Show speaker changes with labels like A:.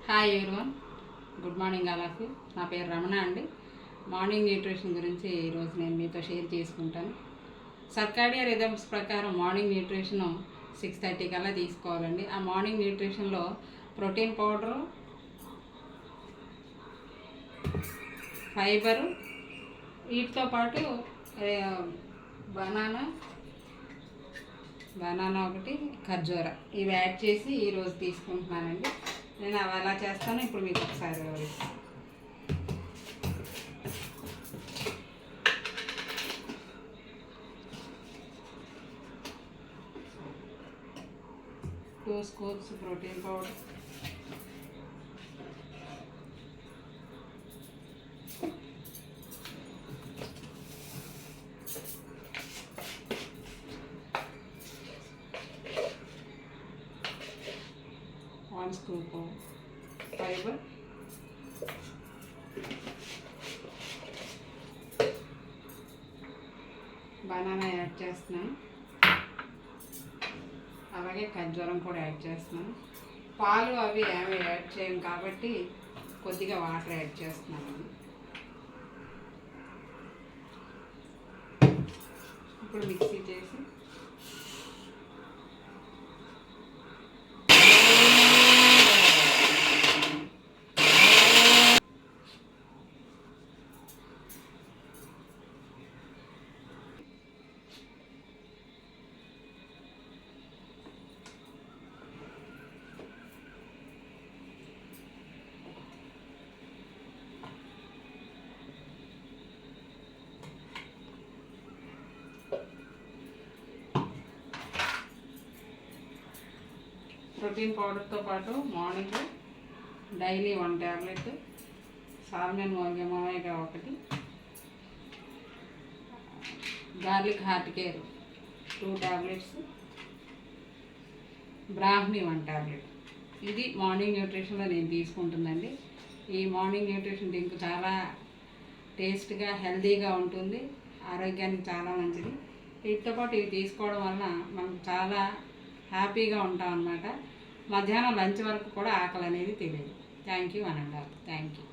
A: Hi everyone, good morning all of you. నా పేరు రమణ అండి. మార్నింగ్ న్యూట్రిషన్ గురించి ఈరోజు నేను మీతో షేర్ చేసుకుంటాను. సర్కాడియా రిథమ్స్ ప్రకారం మార్నింగ్ న్యూట్రిషన్ 6:30 కల్లా తీసుకోవాలండి. ఆ మార్నింగ్ న్యూట్రిషన్లో ప్రోటీన్ పౌడరు, ఫైబరు, వీటితో పాటు బనానా ఒకటి, ఖర్జూర, ఇవి యాడ్ చేసి ఈరోజు తీసుకుంటున్నానండి. నేను అవి ఎలా చేస్తానో ఇప్పుడు మీకు ఒకసారి వివరిస్తాను. Two scoops protein powder, one scoop fibre, banana add చేస్తున్నాను, అలాగే ఖర్జూరం కూడా యాడ్ చేస్తున్నాను. పాలు అవి ఏమి యాడ్ చేయం కాబట్టి కొద్దిగా వాటర్ యాడ్ చేస్తున్నాను. ఇప్పుడు మిక్సీ చేసి ప్రోటీన్ పౌడర్తో పాటు morning daily 1 tablet, salmon omega 1, garlic heart care 2 tablets, Brahmi 1 tablet. ఇది మార్నింగ్ న్యూట్రిషన్లో నేను తీసుకుంటుందండి. ఈ మార్నింగ్ న్యూట్రిషన్ డ్రింక్ చాలా టేస్ట్గా, హెల్తీగా ఉంటుంది, ఆరోగ్యానికి చాలా మంచిది. వీటితో పాటు ఇవి తీసుకోవడం వలన మనం చాలా హ్యాపీగా ఉంటాం అన్నమాట. మధ్యాహ్నం లంచ్ వరకు కూడా ఆకలి అనేది తెలియదు. థ్యాంక్ యూ అనండి. Thank you.